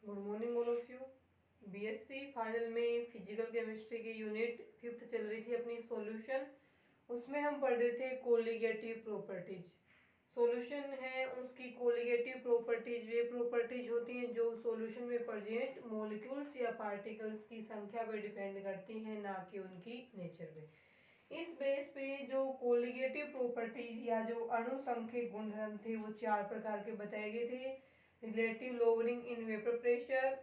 Good morning all of you. BSc final में physical chemistry की unit 5th चल रही थी अपनी सॉल्यूशन। उसमें हम पढ़ रहे थे कोलिगेटिव प्रॉपर्टीज। सॉल्यूशन है उसकी कोलिगेटिव प्रॉपर्टीज वे प्रॉपर्टीज होती हैं जो सॉल्यूशन में प्रेजेंट मॉलिक्यूल्स या पार्टिकल्स की संख्या पर डिपेंड करती हैं, ना कि उनकी नेचर पे। इस बेस पे जो कोलिगेटिव प्रॉपर्टीज या जो अणुसंख्यक गुणधर्म थे वो 4 प्रकार के बताए गए थे। Relative lowering in vapour pressure,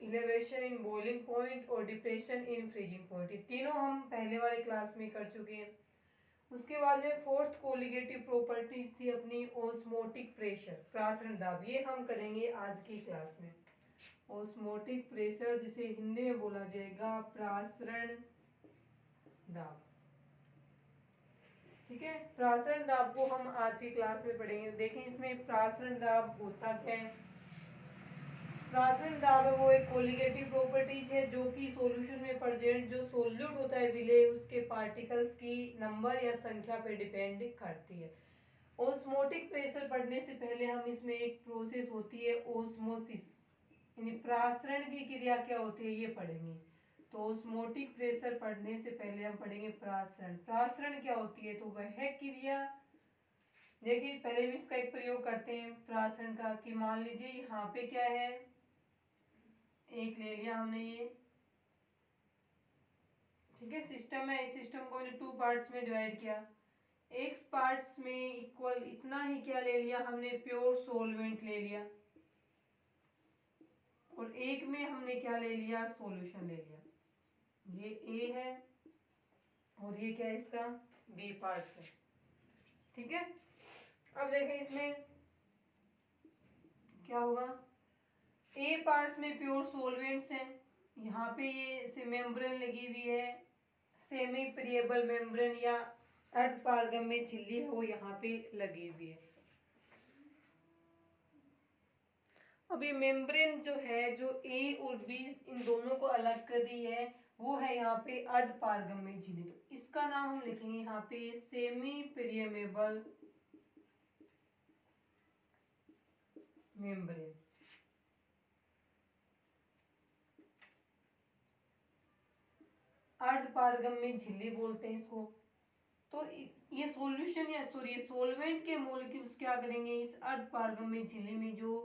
elevation in boiling point और डिप्रेशन इन फ्रीजिंग पॉइंट। ये तीनों हम पहले वाले क्लास में कर चुके हैं। उसके बाद में फोर्थ कोलिगेटिव प्रॉपर्टीज थी अपनी ओस्मोटिक प्रेशर, प्रासरण दाब। ये हम करेंगे आज की क्लास में। ओस्मोटिक प्रेशर जिसे हिंदी में बोला जाएगा प्रासरण दाब। ठीक है, प्रासरण दाब को हम आज की क्लास में पढ़ेंगे। देखें इसमें प्रासरण दाब होता क्या है। प्रासरण दाब है वो एक कोलिगेटिव प्रॉपर्टीज है जो कि सॉल्यूशन में प्रेजेंट जो सोल्यूट होता है विलेय उसके पार्टिकल्स की नंबर या संख्या पर डिपेंड करती है। ओस्मोटिक प्रेशर पढ़ने से पहले हम इसमें एक प्रोसेस होती है ओस्मोसिस, यानी प्रासरण की क्रिया क्या होती है ये पढ़ेंगे। तो ओस्मोटिक प्रेशर पढ़ने से पहले हम पढ़ेंगे प्रासरण। प्रासरण क्या होती है, तो वह क्रिया, देखिए पहले भी इसका एक प्रयोग करते हैं प्रासरण का कि मान लीजिए यहाँ पे क्या है, एक ले लिया हमने ये, ठीक है, सिस्टम है। इस सिस्टम को हमने 2 पार्ट्स में डिवाइड किया। एक पार्ट्स में इक्वल इतना ही क्या ले लिया हमने, प्योर सोलवेंट ले लिया, और एक में हमने क्या ले लिया, सॉल्यूशन ले लिया। ये ए है और ये क्या है इसका बी पार्ट है। ठीक है, अब देखें इसमें क्या होगा। ए पार्ट्स में प्योर सॉल्वेंट्स हैं, यहाँ पे ये मेम्ब्रेन लगी हुई है, सेमी प्रिएबल मेम्ब्रेन या अर्ध पारगम्य झिल्ली है वो यहाँ पे लगी हुई है। अब ये मेम्ब्रेन जो है, जो ए और बी इन दोनों को अलग कर रही है, वो है यहाँ पे अर्ध पारगम्य झिल्ली। तो इसका नाम हम लिखेंगे यहाँ पे सेमी प्रिएमेबल मेम्ब्रेन। अर्ध पारगम्य झिल्ली बोलते हैं इसको। तो ये सॉल्यूशन या सॉरी सॉल्वेंट के मॉलिक्यूल्स क्या करेंगे, इस अर्ध पारगम्य झिल्ली में जो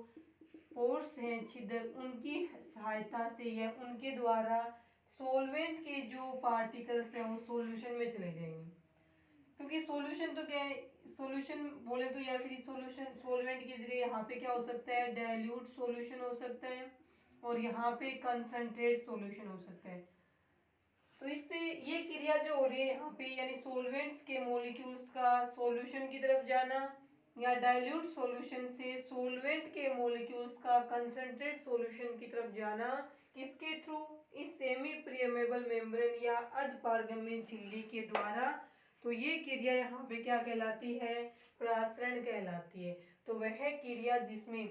पोर्स हैं, छिद्र, उनकी सहायता से या उनके द्वारा सॉल्वेंट के जो पार्टिकल्स हैं वो सॉल्यूशन में चले जाएंगे। क्योंकि सॉल्यूशन तो क्या है, सॉल्यूशन बोले तो या फिर सॉल्यूशन सॉल्वेंट की जगह यहाँ पे क्या हो सकता है, डाइल्यूट सॉल्यूशन हो सकता है, और यहाँ पे कंसंट्रेट सॉल्यूशन हो सकता है। तो इससे ये क्रिया जो हो रही है यहाँ पे, यानी सॉल्वेंट्स के मॉलिक्यूल्स का सॉल्यूशन की तरफ जाना या डाइल्यूट सॉल्यूशन से सॉल्वेंट के मॉलिक्यूल्स का कंसंट्रेट सॉल्यूशन की तरफ जाना, किसके थ्रू, इस सेमी प्रिएमेबल मेम्ब्रेन या अर्ध पारगम्य झिल्ली के द्वारा। तो ये क्रिया यहाँ पे क्या कहलाती है, प्रासरण कहलाती है। तो वह क्रिया जिसमें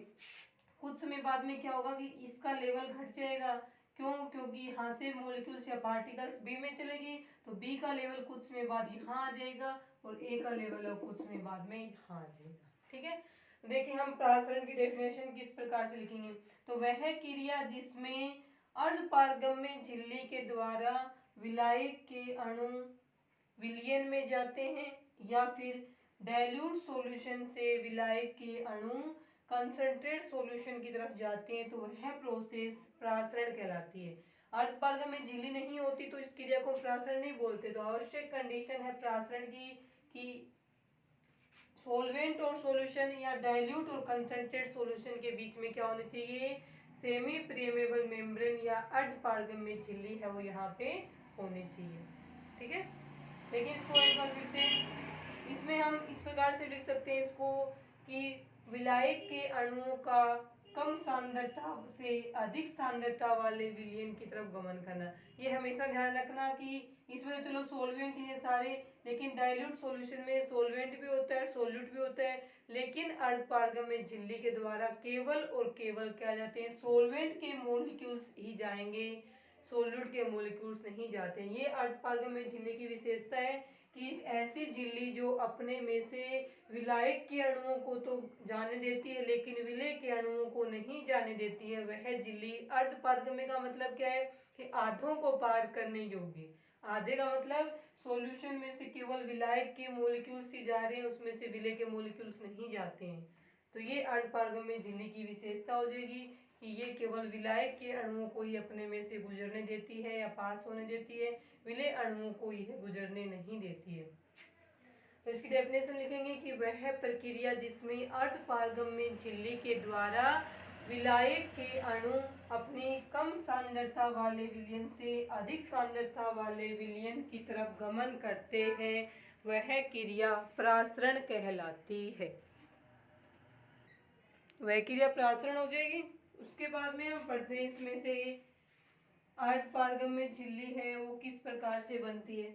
कुछ समय बाद में क्या होगा कि इसका लेवल घट जाएगा। क्यों, क्योंकि यहाँ से मॉलिक्यूल्स या पार्टिकल्स बी में चलेगी, तो बी का लेवल कुछ समय बाद यहाँ आ जाएगा और ए का लेवल अब कुछ समय बाद में यहाँ आ जाएगा। ठीक है, देखिए हम प्रासरण की डेफिनेशन किस प्रकार से लिखेंगे। तो वह क्रिया जिसमें अर्ध पारगम्य झिल्ली के द्वारा विलायक के अणु विलयन में जाते हैं या फिर डाइल्यूट सॉल्यूशन से विलायक के अणु कंसंट्रेट सॉल्यूशन की तरफ जाते हैं, तो वह प्रोसेस प्रासरण कहलाती है। अर्ध पारगम्य झिल्ली नहीं होती तो इस क्रिया को प्रासरण नहीं बोलते। तो आवश्यक कंडीशन है प्रासरण की कि सॉल्वेंट और सॉल्यूशन या डाइल्यूट और कंसंट्रेट सॉल्यूशन के बीच में क्या होना चाहिए, सेमी प्रिएमेबल मेम्ब्रेन या अर्ध पारगम्य झिल्ली है वो यहाँ पे होनी चाहिए। ठीक है, देखिए इसको एक बार फिर से, इसमें हम इस प्रकार से लिख सकते हैं इसको कि विलायक के अणुओं का कम सांद्रता से अधिक सांद्रता वाले विलयन की तरफ गमन करना। ये हमेशा ध्यान रखना कि इसमें तो चलो सॉल्वेंट ही है सारे, लेकिन डाइल्यूट सॉल्यूशन में सॉल्वेंट भी होता है, सोल्यूट भी होता है, लेकिन अर्ध पारगम्य झिल्ली के द्वारा केवल और केवल क्या जाते हैं, सॉल्वेंट के मॉलिक्यूल्स ही जाएंगे, सोल्यूट के मॉलिक्यूल्स नहीं जाते हैं। ये अर्धपारगम्य झिल्ली की विशेषता है कि एक ऐसी झिल्ली जो अपने में से विलायक के अणुओं को तो जाने देती है लेकिन विलेय के अणुओं को नहीं जाने देती है, वह झिल्ली अर्धपारगम्य का मतलब क्या है कि आधों को पार करने योग्य। आधे का मतलब सॉल्यूशन में से केवल विलायक के मॉलिक्यूल्स ही जा रहे हैं, उसमें से विलेय के मॉलिक्यूल्स नहीं जाते हैं। तो ये अर्धपारगम्य झिल्ली की विशेषता हो जाएगी कि ये केवल विलायक के अणुओं को ही अपने में से गुजरने देती है या पास होने देती है, विलेय अणुओं को यह गुजरने नहीं देती है। तो इसकी डेफिनेशन लिखेंगे कि वह प्रक्रिया जिसमें अर्धपारगम्य झिल्ली के द्वारा विलायक के अणु अपनी कम सांद्रता वाले विलयन से अधिक सांद्रता वाले विलयन की तरफ गमन करते हैं, वह क्रिया प्रासरण कहलाती है। वह क्रिया प्रासरण हो जाएगी। उसके बाद में हम पढ़ते हैं इसमें से अर्धपारगम्य झिल्ली है वो किस प्रकार से बनती है।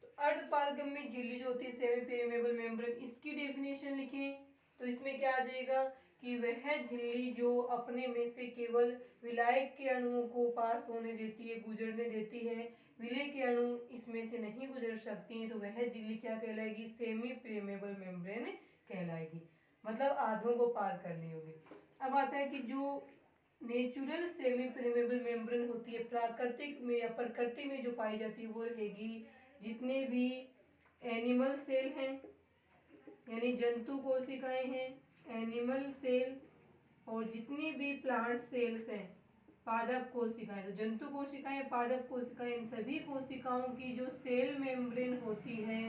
तो अर्धपारगम्य झिल्ली जो होती है सेमी पेरिमेबल मेम्ब्रेन, इसकी डेफिनेशन लिखें तो इसमें क्या आ जाएगा कि वह झिल्ली जो अपने में से केवल विलायक के अणुओं को पास होने देती है, गुजरने देती है, विलेय के अणु इसमें से नहीं गुजर सकती हैं, तो वह झिल्ली क्या कहलाएगी, सेमी पेरिमेबल मेम्ब्रेन कहलाएगी, मतलब आधों को पार करने योग्य। अब आता है कि जो नेचुरल सेमी पेरिमेबल मेम्ब्रेन होती है प्राकृतिक में या प्रकृति में जो पाई जाती है वो रहेगी जितने भी एनिमल सेल हैं यानी जंतु कोशिकाएं हैं, एनिमल सेल, और जितनी भी प्लांट सेल्स हैं पादप कोशिकाएं, तो जंतु कोशिकाएं पादप कोशिकाएं इन सभी कोशिकाओं की जो सेल मेम्ब्रेन होती है,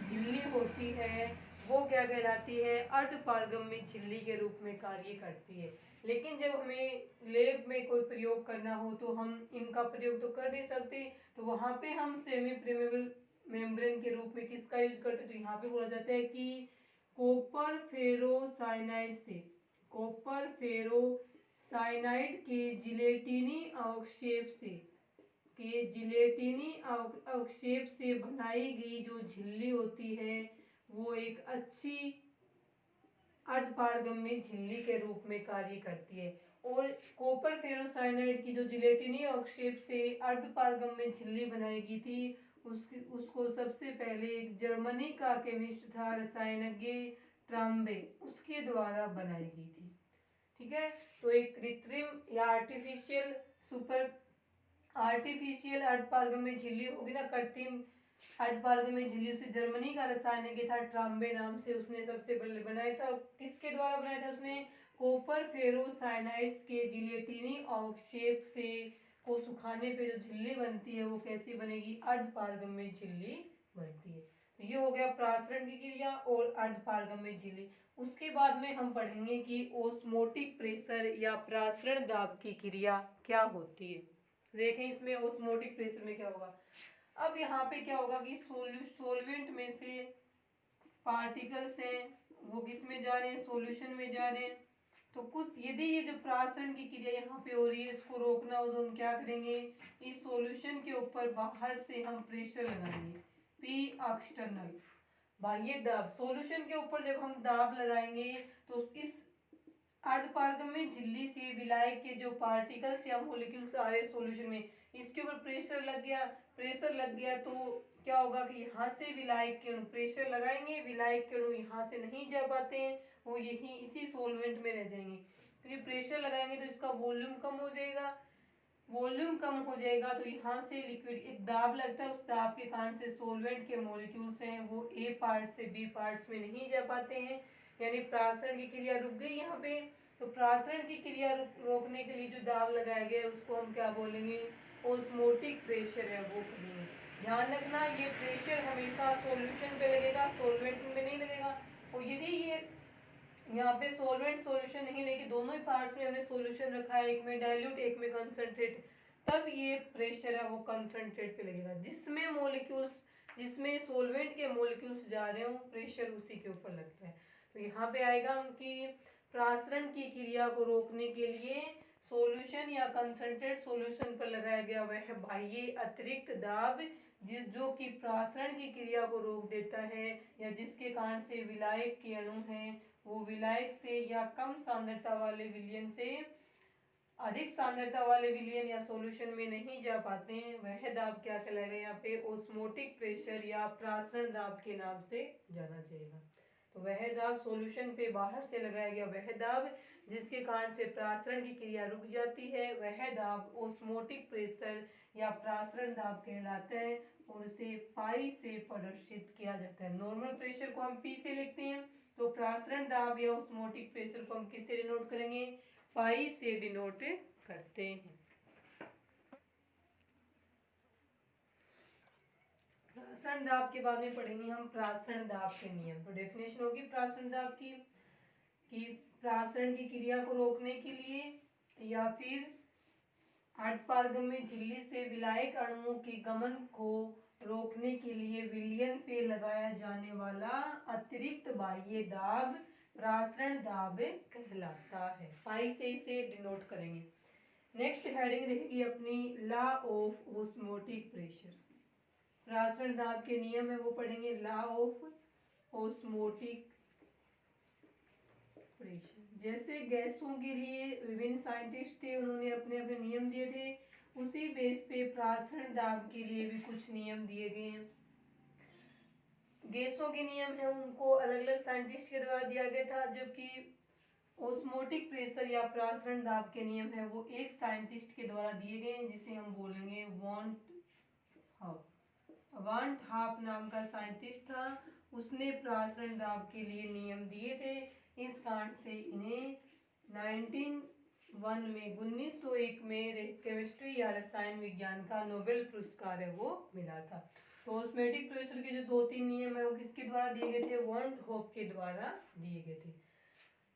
झिल्ली होती है, वो क्या कहलाती है, अर्धपारगम्य झिल्ली के रूप में कार्य करती है। लेकिन जब हमें लैब में कोई प्रयोग करना हो तो हम इनका प्रयोग तो कर नहीं सकते, तो वहाँ पे हम सेमी पेरिमेबल मेम्ब्रेन के रूप में किसका यूज करते हैं, तो यहाँ पे बोला जाता है कि कॉपर फेरोसाइनाइड से, कॉपर फेरोसाइनाइड के जिलेटिनी अवक्षेप से, के जिलेटिनी अवक्षेप से बनाई गई जो झिल्ली होती है वो एक अच्छी अर्धपारगम्य झिल्ली के रूप में कार्य करती है। और कॉपर फेरोसाइनाइड की जो जिलेटिनी अवक्षेप से अर्धपारगम्य झिल्ली बनाई गई थी उसको सबसे पहले एक जर्मनी का केमिस्ट था रसायनज्ञ ट्राम्बे, उसके द्वारा बनाई गई थी। ठीक है, तो एक कृत्रिम या आर्टिफिशियल अर्धपारगम्य झिल्ली होगी ना, कृत्रिम अर्धपारगम्य झिल्ली उसे जर्मनी का रसायनज्ञ था ट्राम्बे नाम से, उसने सबसे पहले बनाया था। किसके द्वारा बनाया था उसने, कॉपर फेरोसाइनाइड्स के जिलेटिनी अवक्षेप से को सुखाने पे जो झिल्ली बनती है वो कैसी बनेगी, अर्धपारगम्य झिल्ली बनती है। तो ये हो गया प्रासरण की क्रिया और अर्धपारगम्य झिल्ली। उसके बाद में हम पढ़ेंगे कि ओस्मोटिक प्रेशर या प्रासरण दाब की क्रिया क्या होती है। देखें इसमें ओस्मोटिक प्रेशर में क्या होगा। अब यहाँ पे क्या होगा कि सोल्वेंट में से पार्टिकल्स हैं वो किस में जा रहे हैं, सॉल्यूशन में जा रहे हैं। तो कुछ यदि ये जो प्रासरण की क्रिया यहाँ पे हो रही है इसको रोकना हो तो हम क्या करेंगे, इस सॉल्यूशन के ऊपर बाहर से हम प्रेशर लगाएंगे, पी एक्सटर्नल बाह्य दाब। सॉल्यूशन के ऊपर जब हम दाब लगाएंगे तो इस अर्धपारगम्य झिल्ली से विलायक के जो पार्टिकल्स या मॉलिक्यूल्स आ रहे सॉल्यूशन में, इसके ऊपर प्रेशर लग गया तो क्या होगा कि यहाँ से विलायक के अणु प्रेशर लगाएंगे, विलायक के अणु यहाँ से नहीं जा पाते हैं, वो यही इसी सॉल्वेंट में रह जाएंगे, क्योंकि प्रेशर लगाएंगे तो इसका वॉल्यूम कम हो जाएगा, वॉल्यूम कम हो जाएगा तो यहाँ से लिक्विड एक दाब लगता है, उस दाब के कारण से सॉल्वेंट के मॉलिक्यूल्स हैं वो ए पार्ट से बी पार्ट्स में नहीं जा पाते हैं, यानी प्रासरण की क्रिया रुक गई यहाँ पे। तो प्रासरण की क्रिया रोकने के लिए जो दाब लगाया गया है उसको हम क्या बोलेंगे, ओस्मोटिक प्रेशर है वो कहेंगे। ध्यान रखना ये प्रेशर हमेशा सॉल्यूशन पे लगेगा, सॉल्वेंट में नहीं लगेगा। और यदि ये यहाँ पे सॉल्वेंट सॉल्यूशन नहीं लेके दोनों ही पार्ट्स में हमने सॉल्यूशन रखा है, एक में डाइल्यूट एक में कंसंट्रेट, तब ये प्रेशर है वो कंसंट्रेट पे लगेगा। जिसमें सॉल्वेंट के मॉलिक्यूल्स जा रहे हो प्रेशर उसी के ऊपर लगता है। तो यहाँ पे आएगा कि प्रासरण की क्रिया को रोकने के लिए सॉल्यूशन या कंसंट्रेट सॉल्यूशन पर लगाया गया वह बाह्य अतिरिक्त दाब जो कि प्रासरण की क्रिया को रोक देता है, या जिसके कारण से विलायक के अणु हैं वो विलायक से या कम सांद्रता वाले विलयन से अधिक सांद्रता वाले विलयन या सॉल्यूशन में नहीं जा पाते हैं, वह दाब क्या कहलाएगा, यहाँ पे ओस्मोटिक प्रेशर या प्रासरण दाब के नाम से जाना जाएगा। तो वह दाब सॉल्यूशन पे बाहर से लगाया गया वह दाब जिसके कारण से प्रासरण की क्रिया रुक जाती है, वह दाब ओस्मोटिक प्रेशर या प्रासरण दाब कहलाता है और उसे पाई से प्रदर्शित किया जाता है। नॉर्मल प्रेशर को हम पी से लिखते हैं, तो प्रासरण दाब या ओस्मोटिक प्रेशर को हम किससे डिनोट करेंगे, पाई से डिनोट करते हैं। प्रासरण दाब के बारे में पढ़ेंगे हम प्रासरण दाब के नियम। तो डेफिनेशन होगी प्रासरण दाब की कि प्रासरण की क्रिया को रोकने के लिए या फिर अर्धपारगम में झिल्ली से विलायक अणुओं के गमन को रोकने के लिए विलयन पे लगाया जाने वाला अतिरिक्त बाह्य दाब प्रासरण दाब कहलाता है। पाई से इसे डिनोट करेंगे। नेक्स्ट हेडिंग रहेगी अपनी लॉ ऑफ ओस्मोटिक प्रेशर। प्रासरण दाब के नियम है वो पढ़ेंगे, लॉ ऑफ ओस्मोटिक प्रेशर। जैसे गैसों के लिए विभिन्न साइंटिस्ट थे, उन्होंने अपने अपने नियम दिए थे, उसी बेस पे प्रासरण दाब के लिए भी कुछ नियम दिए गए हैं। गैसों के नियम है उनको अलग अलग साइंटिस्ट के द्वारा दिया गया था, जबकि ओस्मोटिक प्रेशर या प्रासरण दाब के नियम है वो एक साइंटिस्ट के द्वारा दिए गए हैं जिसे हम बोलेंगे वॉन्ट हाफ। वॉन्ट हाफ नाम का साइंटिस्ट था, उसने प्रासरण दाब के लिए नियम दिए थे। इस कारण से इन्हें 1901 में केमिस्ट्री या रसायन विज्ञान का नोबेल पुरस्कार है वो मिला था। तो ओस्मोटिक प्रेशर के जो 2-3 नियम है वो किसके द्वारा दिए गए थे, वॉन्ट होप के द्वारा दिए गए थे।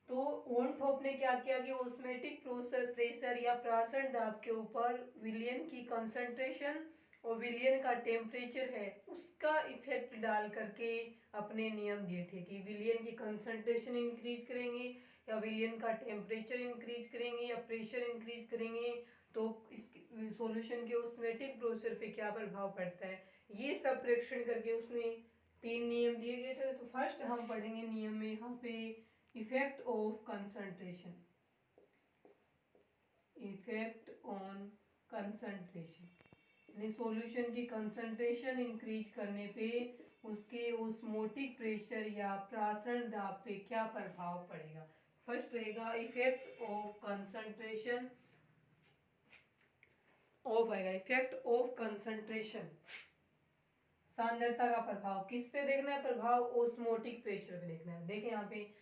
तो वॉन्ट होप ने क्या किया कि ओस्मोटिक प्रेशर या प्रासरण दाब के ऊपर विलयन की कंसंट्रेशन और विलयन का टेम्परेचर है उसका इफेक्ट डाल करके अपने नियम दिए थे कि विलयन की कंसंट्रेशन इंक्रीज करेंगे या विलयन का टेम्परेचर इंक्रीज करेंगे या प्रेशर इंक्रीज करेंगे तो इस सॉल्यूशन के ओस्मोटिक प्रेशर पे क्या प्रभाव पड़ता है, ये सब परीक्षण करके उसने 3 नियम दिए गए थे। तो फर्स्ट हम पढ़ेंगे नियम में यहाँ पे effect of concentration, effect on concentration, solution की कंसंट्रेशन इंक्रीज करने पे उसके ओस्मोटिक प्रेशर या प्रासरण दाब पे क्या प्रभाव पड़ेगा। फर्स्ट रहेगा इफेक्ट ऑफ कंसंट्रेशन ऑफ आएगा, इफेक्ट ऑफ कंसंट्रेशन, सांद्रता का प्रभाव किस पे देखना है, प्रभाव ओस्मोटिक प्रेशर पे देखना है। देखिए यहाँ पे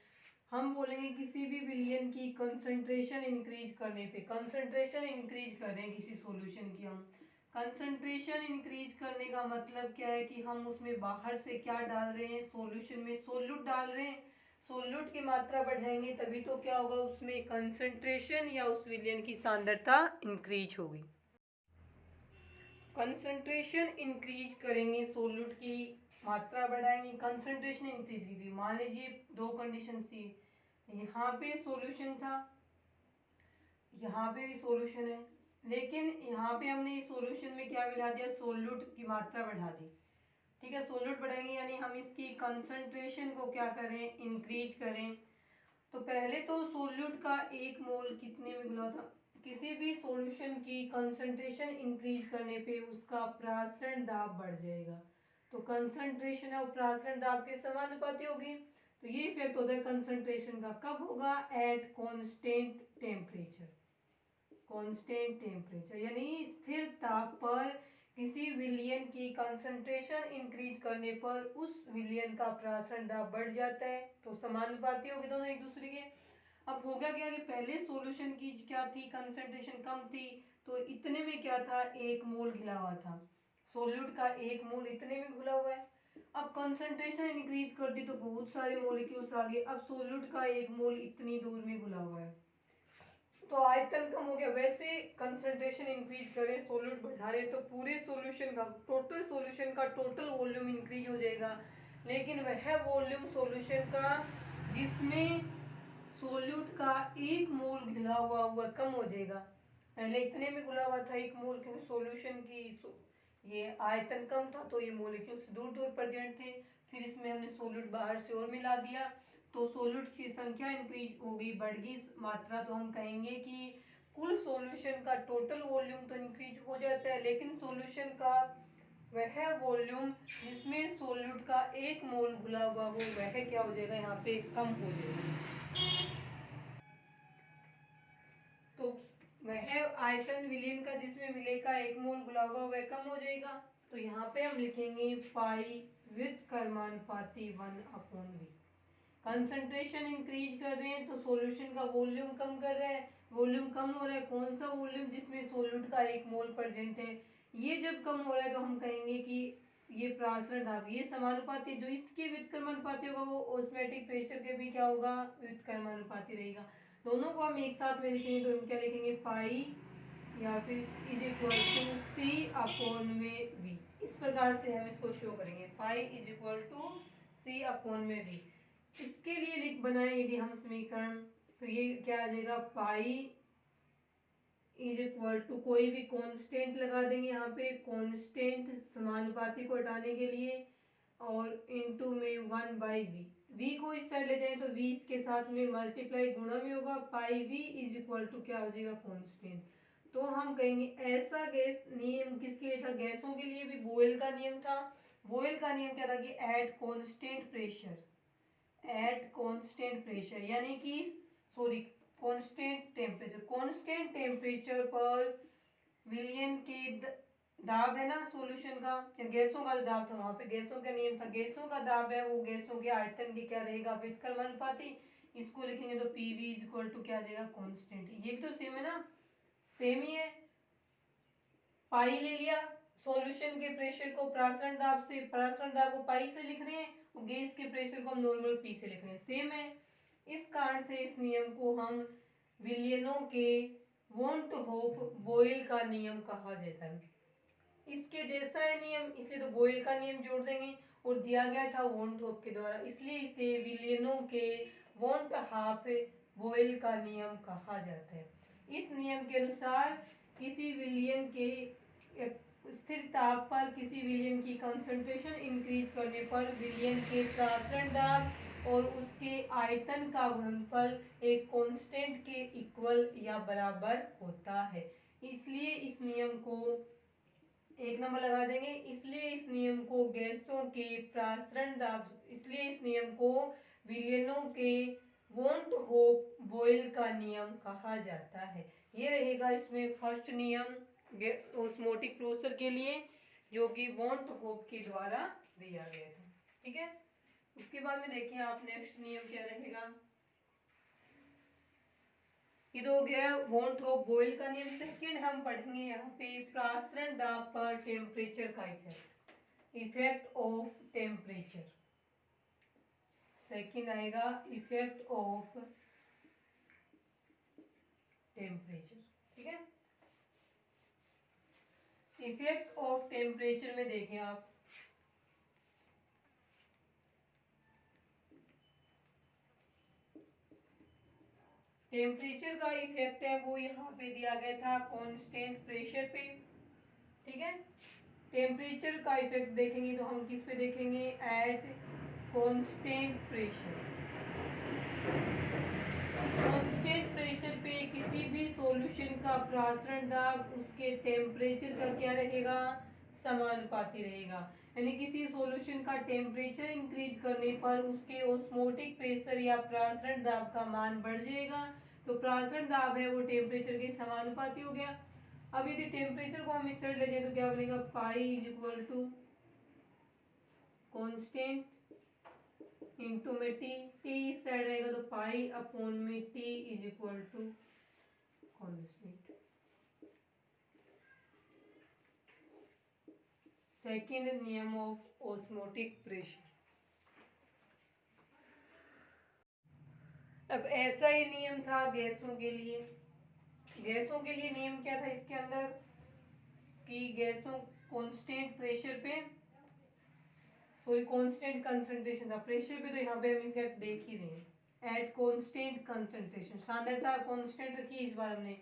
हम बोलेंगे किसी भी विलयन की कंसंट्रेशन इंक्रीज करने पे, कंसंट्रेशन इंक्रीज कर रहे हैं किसी सॉल्यूशन की, हम कंसंट्रेशन इंक्रीज करने का मतलब क्या है कि हम उसमें बाहर से क्या डाल रहे हैं, सॉल्यूशन में सोल्यूट डाल रहे हैं। सोल्यूट की मात्रा बढ़ाएंगे तभी तो क्या होगा, उसमें कंसंट्रेशन या उस विलयन की सांद्रता इंक्रीज होगी। कंसंट्रेशन इंक्रीज करेंगे, सोल्यूट की मात्रा बढ़ाएंगे, कंसंट्रेशन इंक्रीज की। मान लीजिए 2 कंडीशन थी, यहाँ पे सॉल्यूशन था, यहाँ पे भी सॉल्यूशन है, लेकिन यहाँ पे हमने इस सॉल्यूशन में क्या मिला दिया, सोल्यूट की मात्रा बढ़ा दी। ठीक है, सोल्यूट बढ़ाएंगे यानी हम इसकी कंसंट्रेशन को क्या करें, इंक्रीज करें। तो पहले तो सोल्यूट का 1 मोल कितने में घुला था, किसी भी सॉल्यूशन की कंसंट्रेशन इंक्रीज करने पे उसका प्रासरण दाब बढ़ जाएगा। तो कंसंट्रेशन और प्रासरण दाब के समानुपाती होगी। तो ये इफेक्ट होता है कंसंट्रेशन का, कब होगा, at constant temperature, constant temperature यानी स्थिर ताप पर किसी विलयन की कंसंट्रेशन इंक्रीज करने पर उस विलयन का प्रासरण दाब बढ़ जाता है। तो समानुपाती होगी दोनों एक दूसरे के। अब होगा क्या कि पहले सॉल्यूशन की क्या थी, कंसंट्रेशन कम थी, तो इतने में क्या था, 1 मोल घुला हुआ था, सोल्यूट का 1 मोल इतने में घुला हुआ है। अब कंसंट्रेशन इंक्रीज कर दी तो बहुत सारे मॉलिक्यूल्स आ गए, अब सोल्यूट का 1 मोल इतनी दूर में घुला हुआ है तो आयतन कम हो गया। वैसे कंसंट्रेशन इंक्रीज करें, सोल्यूट बढ़ा रहे तो पूरे सॉल्यूशन का, टोटल सॉल्यूशन का टोटल वॉल्यूम इंक्रीज हो जाएगा, लेकिन वह वॉल्यूम सॉल्यूशन का जिसमें सोल्यूट का 1 मोल घुला हुआ कम हो जाएगा। पहले इतने में घुला हुआ था 1 मोल, क्योंकि सॉल्यूशन की ये आयतन कम था तो ये मॉलिक्यूल्स दूर दूर प्रेजेंट थे। फिर इसमें हमने सोल्यूट बाहर से और मिला दिया तो सोल्यूट की संख्या इंक्रीज हो गई, बढ़ गई मात्रा। तो हम कहेंगे कि कुल सॉल्यूशन का टोटल वॉल्यूम तो इंक्रीज हो जाता है, लेकिन सॉल्यूशन का वह वॉल्यूम जिसमें सोल्यूट का 1 मोल घुला हुआ हो वह क्या हो जाएगा, यहाँ पे कम हो जाएगा। तो वह आयतन विलयन का जिसमें विलय का 1 मोल घुला हुआ वह कम हो जाएगा। तो यहाँ पे हम लिखेंगे पाई विद कर्मानुपाती 1/v। कंसंट्रेशन इंक्रीज कर रहे हैं तो सॉल्यूशन का वॉल्यूम कम कर रहा है, वॉल्यूम कम हो रहा है, कौन सा वॉल्यूम, जिसमें सोल्यूट का 1 मोल प्रेजेंट है। ये जब कम हो रहा है तो हम कहेंगे कि ये प्रासरण दाब, ये समानुपाती, जो इसके व्युत्क्रमानुपाती होगा वो ऑस्मोटिक प्रेशर के भी क्या होगा, व्युत्क्रमानुपाती रहेगा। दोनों को हम एक साथ में लिखेंगे तो हम क्या लिखेंगे, पाई या फिर is equal to C upon में वी। इस प्रकार से हम इसको शो करेंगे, pi is equal to C upon में वी। इसके लिए लिख बनाए यदि हम समीकरण, तो ये क्या आ जाएगा, पाई इज इक्वल टू कोई भी कांस्टेंट लगा देंगे यहाँ पे, कांस्टेंट समानुपाती को हटाने के लिए, और इनटू में 1/v। v को इस साइड ले जाएं तो v इसके साथ में मल्टीप्लाई गुणा में होगा, पाई v इज इक्वल टू क्या हो जाएगा, कांस्टेंट। तो हम कहेंगे ऐसा गैस नियम किसके लिए था, गैसों के लिए भी बॉयल का नियम था। बॉयल का नियम क्या था कि at constant pressure, at constant pressure यानी कि sorry constant temperature, constant temperature पर विलयन के दाब है ना सॉल्यूशन का, या गैसों का जो दाब था, वहां पे गैसों का नियम था, गैसों का दाब है वो गैसों के आयतन के क्या रहेगा, व्युत्क्रमानुपाती। इसको लिखेंगे तो पीवी इज इक्वल टू क्या आ जाएगा, कांस्टेंट। ये भी तो सेम है ना, सेम ही है। पाई ले लिया, सॉल्यूशन के प्रेशर को प्रासरण दाब से, प्रासरण दाब को पाई से लिख रहे हैं, और गैस के प्रेशर को हम नॉर्मल पी से लिख रहे हैं, सेम है। इस कारण से इस नियम को हम विलियनों के वॉन्ट होप बॉयल का नियम कहा जाता है। इसके जैसा है नियम, इसलिए तो बॉयल का नियम जोड़ देंगे, और दिया गया था वॉन्ट होप के द्वारा, इसलिए इसे विलियनों के वॉन्ट हाफ बॉयल का नियम कहा जाता है। इस नियम के अनुसार किसी विलियन के स्थिर ताप पर किसी विलियन की कंसंट्रेशन इंक्रीज करने पर विलियन के प्रासरण दाब और उसके आयतन का गुणनफल एक कांस्टेंट के इक्वल या बराबर होता है। इसलिए इस नियम को 1 नंबर लगा देंगे। इसलिए इस नियम को गैसों के प्रासरण दाब, इसलिए इस नियम को विलियनों के वॉन्ट होप बॉयल का नियम कहा जाता है। ये रहेगा इसमें फर्स्ट नियम ऑस्मोटिक प्रेशर के लिए, जो कि वॉन्ट होप के द्वारा दिया गया था। ठीक है, उसके बाद में देखिए आप नेक्स्ट नियम क्या रहेगा। ये तो हो गया वॉन्ट ऑफ बॉयल का नियम। सेकेंड हम पढ़ेंगे यहाँ पे प्रासरण दाब पर टेम्परेचर का effect, effect of temperature. Second आएगा इफेक्ट ऑफ टेम्परेचर। ठीक है, इफेक्ट ऑफ टेम्परेचर में देखें आप, टेम्परेचर का इफेक्ट है वो यहाँ पे दिया गया था कांस्टेंट प्रेशर पे। ठीक है, टेम्परेचर का इफेक्ट देखेंगे तो हम किस पे देखेंगे, at constant pressure. Constant pressure पे किसी भी सॉल्यूशन का प्रासरण दाब उसके टेम्परेचर का क्या रहेगा, समानुपाती रहेगा। यानी किसी सॉल्यूशन का टेम्परेचर इंक्रीज करने पर उसके ऑस्मोटिक प्रेशर या प्रासरण दाब का मान बढ़ जाएगा। तो प्रासरण दाब है वो टेम्परेचर के समानुपाती हो गया। अब यदि टेम्परेचर को हम इस साइड ले जाए तो क्या बनेगा, pi is equal to constant into में टी, टी इस साइड आएगा तो पाई अपॉन में T is equal to constant. Second नियम ऑफ ऑस्मोटिक प्रेशर। अब ऐसा ही नियम था गैसों के लिए। गैसों के लिए नियम क्या था इसके अंदर, कि गैसों कांस्टेंट प्रेशर पे, सॉरी कांस्टेंट कंसंट्रेशन था, प्रेशर पे तो यहाँ पे हम इफेक्ट देख ही रहे हैं, एट कांस्टेंट कंसंट्रेशन, सांद्रता कांस्टेंट रखी इस बार हमने।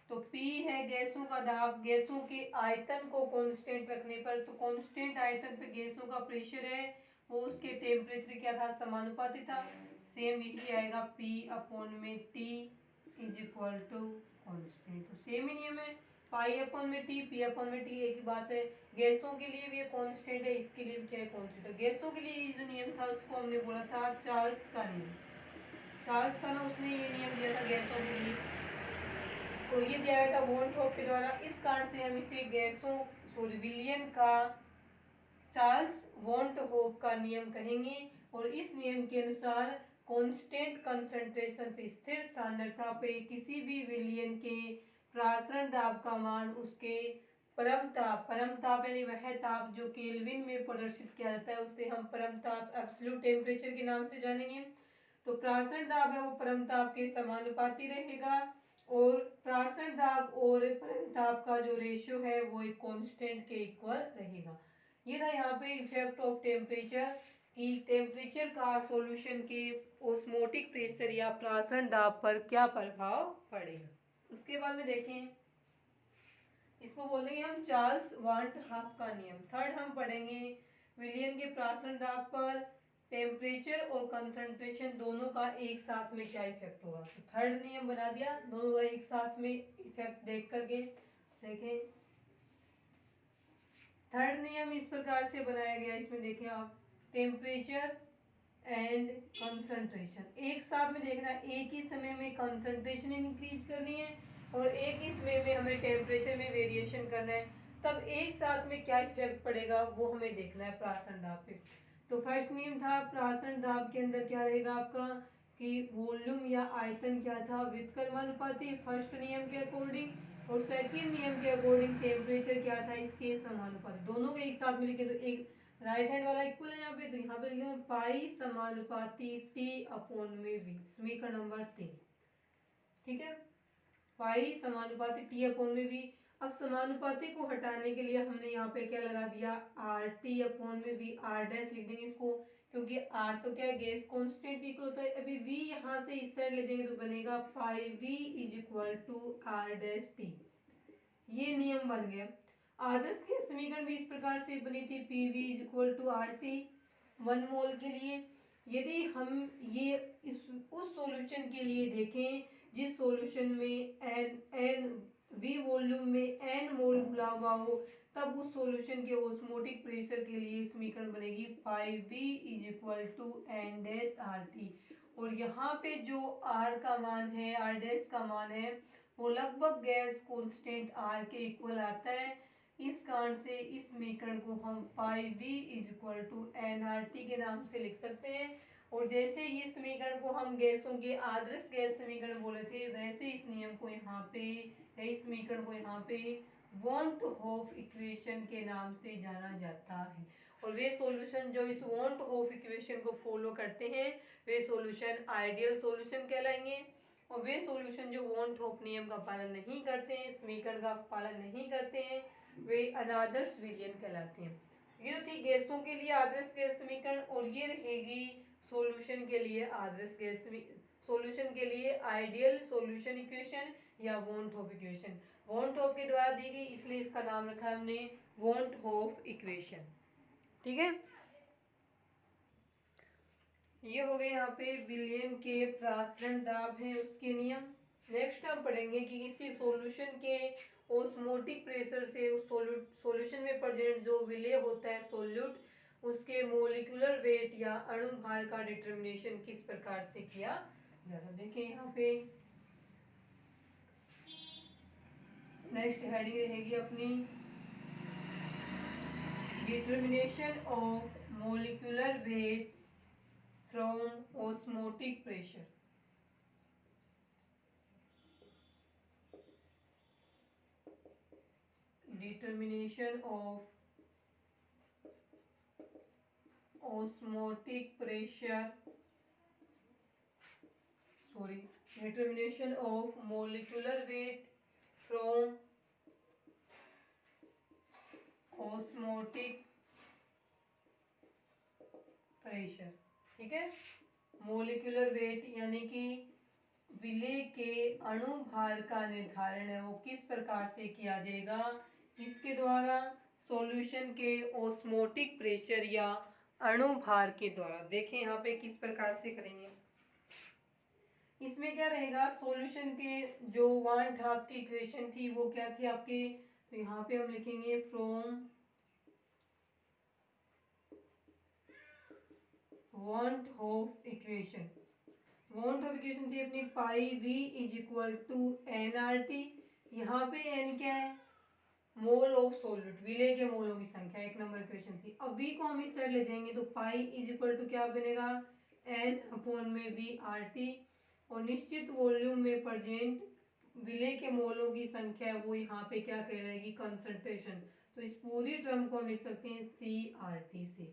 तो P है गैसों का दाब, गैसों के आयतन को कांस्टेंट रखने पर, तो कांस्टेंट आयतन पे गैसों का प्रेशर है वो उसके टेम्परेचर क्या था, समानुपाती था। सेम यही आएगा P अपॉन में T is equal to constant. तो सेम ही नियम है, पाई अपॉन में टी, पी अपॉन में टी, एक ही बात है। गैसों के लिए भी ये कॉन्स्टेंट है, इसके लिए भी क्या है, कॉन्स्टेंट है। गैसों के लिए ये जो नियम था उसको हमने बोला था चार्ल्स का नियम। चार्ल्स था ना, उसने ये नियम दिया था गैसों के लिए, और ये दिया गया था वॉन थॉप के द्वारा। इस कारण से हम इसे गैसों सॉरी विलियन का चार्ल्स वॉन्ट होप का नियम कहेंगे। और इस नियम के अनुसार कांस्टेंट कंसंट्रेशन पे, स्थिर सांद्रता पे किसी भी विलयन के प्रासरण दाब का मान उसके परम ताप यानी वह ताप जो केल्विन में प्रदर्शित किया जाता है उसे हम परम ताप एब्सोल्यूट टेम्परेचर के नाम से जानेंगे। तो प्रासरण दाब है वो परम ताप के समानुपाती रहेगा, और प्रासरण दाब और परम ताप का जो रेशियो है वो एक कांस्टेंट के इक्वल रहेगा। ये था यहाँ पे इफेक्ट ऑफ टेम्परेचर, कि टेम्परेचर का सॉल्यूशन के ओस्मोटिक प्रेशर या प्रासरण दाब पर क्या प्रभाव पड़ेगा। उसके बाद में देखें, इसको बोलेंगे हम चार्ल्स वॉन्ट हाफ का नियम। थर्ड हम पढ़ेंगे विलियन के प्रासरण दाब पर टेम्परेचर और कंसंट्रेशन दोनों का एक साथ में क्या इफेक्ट होगा। तो थर्ड नियम बना दिया, दोनों का एक साथ में इफेक्ट देख करके देखें। थर्ड नियम इस प्रकार से बनाया गया, इसमें देखें आप, टेम्परेचर एंड कंसंट्रेशन एक साथ में देखना, एक ही समय में कंसंट्रेशन इंक्रीज करनी है और एक ही समय में हमें टेम्परेचर में वेरिएशन करना है, तब एक साथ में क्या इफेक्ट पड़ेगा वो हमें देखना है प्रासरण दाब पे। तो फर्स्ट नियम था प्रासरण दाब के अंदर क्या रहेगा आपका, कि वॉल्यूम या आयतन क्या था, व्युत्क्रमानुपाती फर्स्ट नियम के अकॉर्डिंग, और सेकंड नियम के अकॉर्डिंग टेम्परेचर क्या था इसके समानुपाती। दोनों के एक साथ में लिखे तो एक राइट हैंड वाला इक्वल है यहाँ पे, तो यहाँ पे लिखे पाई समानुपाती टी अपॉन में वी, समीकरण नंबर 3। ठीक है, पाई समानुपाती टी अपॉन में वी। अब समानुपाती को हटाने के लिए हमने यहाँ पे क्या लगा दिया, आर टी अपॉन में वी, आर डैश लिख देंगे इसको, क्योंकि आर तो क्या है गैस कांस्टेंट इक्वल होता है। अभी वी यहाँ से इस साइड ले जाएंगे तो बनेगा P V is equal to R dash T. ये नियम बन गया। आदर्श गैस समीकरण भी इस प्रकार से बनी थी, P V is equal to R T 1 mole के लिए। यदि हम ये इस उस सॉल्यूशन के लिए देखें जिस सॉल्यूशन में एन वी वॉल्यूम में एन मोल भुला हुआ हो, तब उस सॉल्यूशन के ऑस्मोटिक प्रेशर के लिए समीकरण बनेगी P V is equal to N dash R T. और यहाँ पे जो आर का मान है, आर डैश का मान है, वो लगभग गैस कांस्टेंट आर के इक्वल आता है। इस कारण से इस समीकरण को हम P V is equal to N R T के नाम से लिख सकते हैं। और जैसे इस समीकरण को हम गैसों के आदर्श गैस समीकरण बोले थे, वैसे इस नियम को यहाँ पे, इस समीकरण को यहाँ पे वॉन्ट होफ इक्वेशन के नाम से जाना जाता है। और वे सॉल्यूशन जो इस वॉन्ट होफ इक्वेशन को फॉलो करते हैं वे सॉल्यूशन आइडियल सॉल्यूशन कहलाएंगे, और वे सॉल्यूशन जो वॉन्ट होप नियम का पालन नहीं करते हैं, समीकरण का पालन नहीं करते हैं, वे अनादर्श विलयन कहलाते हैं। ये तो थी गैसों के लिए आदर्श गैस समीकरण, और ये रहेगी सॉल्यूशन के लिए आदर्श गैस सॉल्यूशन के लिए आइडियल सॉल्यूशन इक्वेशन या want Hoff equation. Want Hoff के द्वारा दी गई इसलिए इसका नाम रखा हमने वॉन्ट होफ इक्वेशन। ठीक है, ये हो गए यहाँ पे विलयन के प्रासरण दाब है उसके नियम। नेक्स्ट हम पढ़ेंगे कि किसी सॉल्यूशन के ओस्मोटिक प्रेशर से उस सॉल्यूशन में प्रेजेंट जो विलय होता है सोल्यूट, उसके मोलिकुलर वेट या अणु भार का डिटर्मिनेशन किस प्रकार से किया जाता। देखिए यहाँ पे नेक्स्ट हेडिंग रहेगी अपनी determination of molecular weight from osmotic pressure. Determination of osmotic pressure, determination of molecular weight from osmotic pressure। ठीक है, मोलिकुलर वेट यानी कि विलय के अणु भार का निर्धारण है वो किस प्रकार से किया जाएगा, किसके द्वारा, सॉल्यूशन के ऑस्मोटिक प्रेशर या अणु भार के द्वारा। देखें यहाँ पे किस प्रकार से करेंगे। इस इसमें क्या रहेगा, सॉल्यूशन के जो वांट आपकी इक्वेशन थी वो क्या थी आपके, तो यहाँ पे हम लिखेंगे from want of equation. Want of equation थी अपनी P V is equal to N R T. यहाँ पे एन क्या है, मोल ऑफ सोल्यूट, विलेय के मोलों की संख्या, एक नंबर इक्वेशन थी। अब वी को हम इस साइड ले जाएंगे तो पाई इज इक्वल टू क्या बनेगा, एन अपॉन में वी आर टी, और निश्चित वॉल्यूम में प्रेजेंट विलेय के मोलों की संख्या वो यहाँ पे क्या कहलाएगी, कंसंट्रेशन। तो इस पूरी टर्म को हम लिख सकते हैं सी आर टी से।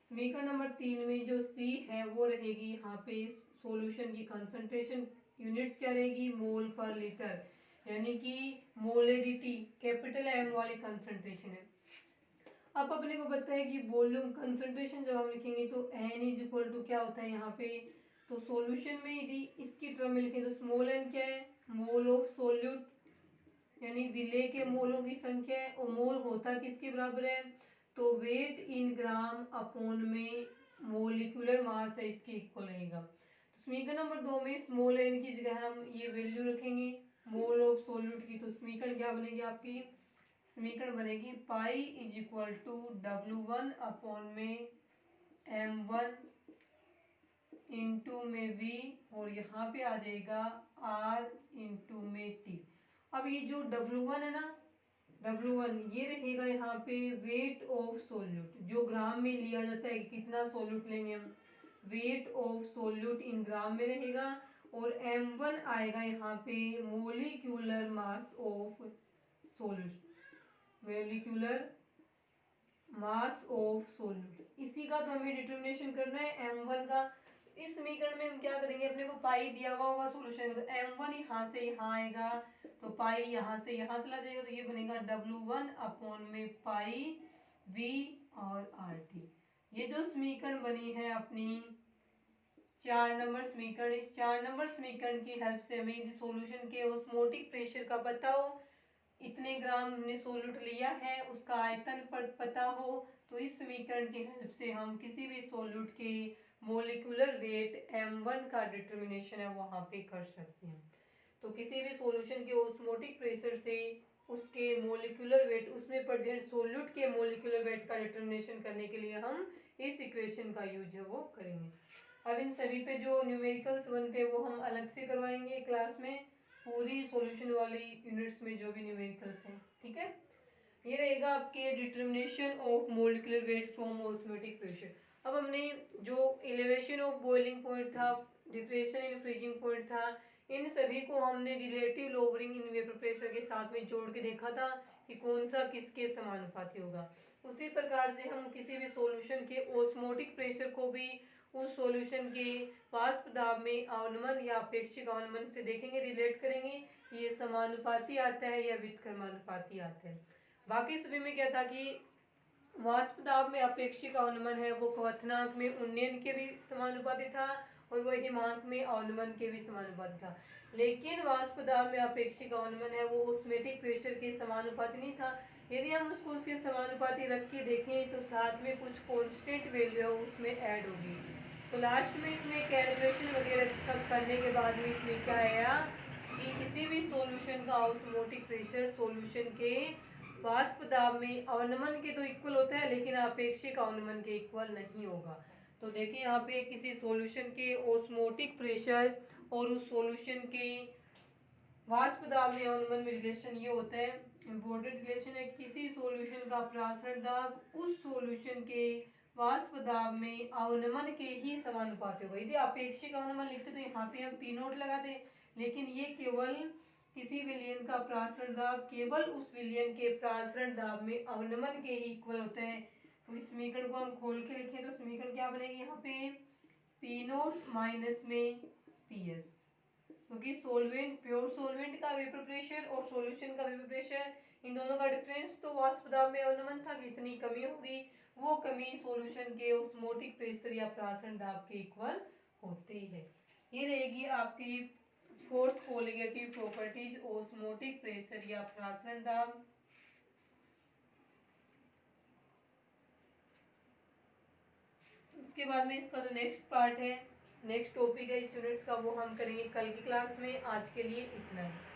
समीकरण नंबर 3 में जो सी है वो रहेगी यहाँ पे सॉल्यूशन की कंसंट्रेशन, यूनिट्स क्या रहेगी, मोल पर लीटर, यानी कि मोलरिटी कैपिटल एम वाली कंसंट्रेशन है। अब अपने को पता है कि वॉल्यूम कंसंट्रेशन जब हम लिखेंगे तो एन इज इक्वल टू क्या होता है यहाँ पे, तो सॉल्यूशन में यदि इसकी टर्म में लिखें तो स्मॉल एन क्या है, मोल ऑफ सोल्यूट, यानी विलेय के मोलों की संख्या है, और मोल होता किसके बराबर है, तो वेट इन ग्राम अपॉन में मोलिकुलर मास है, इसके इक्वल रहेगा। तो समीकरण नंबर 2 में स्मॉल एन की जगह हम ये वैल्यू रखेंगे मोल ऑफ सोल्यूट की, तो समीकरण क्या बनेगी आपकी, समीकरण बनेगी pi is equal to W1 upon में M1 इंटू में V, और यहाँ पे आ जाएगा R इंटू में T। अब ये जो W1 है ना, W1 ये रहेगा यहाँ पे वेट ऑफ सोल्यूट, जो ग्राम में लिया जाता है, कितना सोल्यूट लेंगे हम, वेट ऑफ सोल्यूट इन ग्राम में रहेगा, और M1 आएगा यहाँ पे molecular mass of solute, molecular mass of solute. इसी का तो हमें डिटर्मिनेशन करना है M1 का। इस समीकरण में हम क्या करेंगे, अपने को पाई दिया हुआ होगा सोल्यूशन, तो M1 यहाँ से यहाँ आएगा, तो पाई यहाँ से यहाँ चला जाएगा, तो ये बनेगा W1 अपॉन में पाई V और RT। ये जो समीकरण बनी है अपनी 4 नंबर समीकरण, इस 4 नंबर समीकरण की हेल्प से हमें सॉल्यूशन के ऑस्मोटिक प्रेशर का पता हो, इतने ग्राम हमने सोल्यूट लिया है, उसका आयतन पर पता हो, तो इस समीकरण की हेल्प से हम किसी भी सोल्यूट के मोलिकुलर वेट M1 का डिटर्मिनेशन है वहां पे कर सकते हैं। तो किसी भी सॉल्यूशन के ऑस्मोटिक प्रेशर से उसके मोलिकुलर वेट, उसमें प्रेजेंट सोल्यूट के मोलिकुलर वेट का डिटर्मिनेशन करने के लिए हम इस इक्वेशन का यूज है वो करेंगे। अब इन सभी पे जो न्यूमेरिकल्स बनते हैं वो हम अलग से करवाएंगे क्लास में, पूरी सॉल्यूशन वाली यूनिट्स में जो भी न्यूमेरिकल्स हैं, ठीक है। ये रहेगा आपके determination of molecular weight from osmotic pressure. अब हमने जो एलिवेशन ऑफ बॉइलिंग पॉइंट था, डिफ्लेशन इन फ्रीजिंग पॉइंट था, इन सभी को हमने relative lowering in vapour pressure के साथ में जोड़ के देखा था कि कौन सा किसके समानुपाती होगा। उसी प्रकार से हम किसी भी सॉल्यूशन के ऑस्मोटिक प्रेशर को भी उस सॉल्यूशन के वाष्प दाब में अवनमन या अपेक्षिक अवनमन से देखेंगे, रिलेट करेंगे कि ये समानुपाती आता है या व्युत्क्रमानुपाती आता है। बाकी सभी में क्या था कि वाष्प दाब में अपेक्षिक अवनमन है वो क्वथनांक में उन्नयन के भी समानुपाती था, और वो हिमांक में अवनमन के भी समानुपाती था। लेकिन वाष्प दाब में अपेक्षिक अवनमन है वो ऑस्मोटिक प्रेशर के समानुपाती नहीं था। यदि हम उसको उसके समानुपाती रख के देखें तो साथ में कुछ कांस्टेंट वैल्यू है उसमें ऐड होगी। तो लास्ट में इसमें कैलकुलेशन वगैरह सब करने के बाद में इसमें क्या आया कि किसी भी सॉल्यूशन का ऑस्मोटिक प्रेशर सॉल्यूशन के वाष्प दाब में अवनमन के तो इक्वल होता है, लेकिन अपेक्षिक अवनमन के इक्वल नहीं होगा। तो देखिए यहाँ पे किसी सॉल्यूशन के ऑस्मोटिक प्रेशर और उस सॉल्यूशन के वाष्प दाब में अवनमन में रिलेशन ये होता है, इंपॉर्टेंट रिलेशन है, किसी सॉल्यूशन का प्रासरण दाब उस सॉल्यूशन के वाष्प दाब में अवनमन के ही समानुपाती होगा। यदि अपेक्षिक अवनमन लिखते तो यहाँ पे हम पी नोट लगाते, लेकिन ये केवल किसी विलयन का प्रासरण दाब केवल उस विलयन के प्रासरण दाब में अवनमन के ही इक्वल होता है। तो इस समीकरण को हम खोल के लिखें तो समीकरण क्या बनेगी यहाँ पे, पी नोट माइनस में पी एस, क्योंकि सोलवेंट, प्योर सोलवेंट का वेपर प्रेशर और सॉल्यूशन का वेपर प्रेशर, इन दोनों का डिफरेंस तो वाष्प दाब में अवनमन था, कितनी कमी होगी, वो कमी सॉल्यूशन के ऑस्मोटिक प्रेशर या प्रासरण दाब के इक्वल होती है। ये रहेगी आपकी fourth colligative properties osmotic pressure या प्रासरण दाब। इसके बाद में इसका जो नेक्स्ट पार्ट है नेक्स्ट टॉपिक है स्टूडेंट्स का, वो हम करेंगे कल की क्लास में। आज के लिए इतना ही।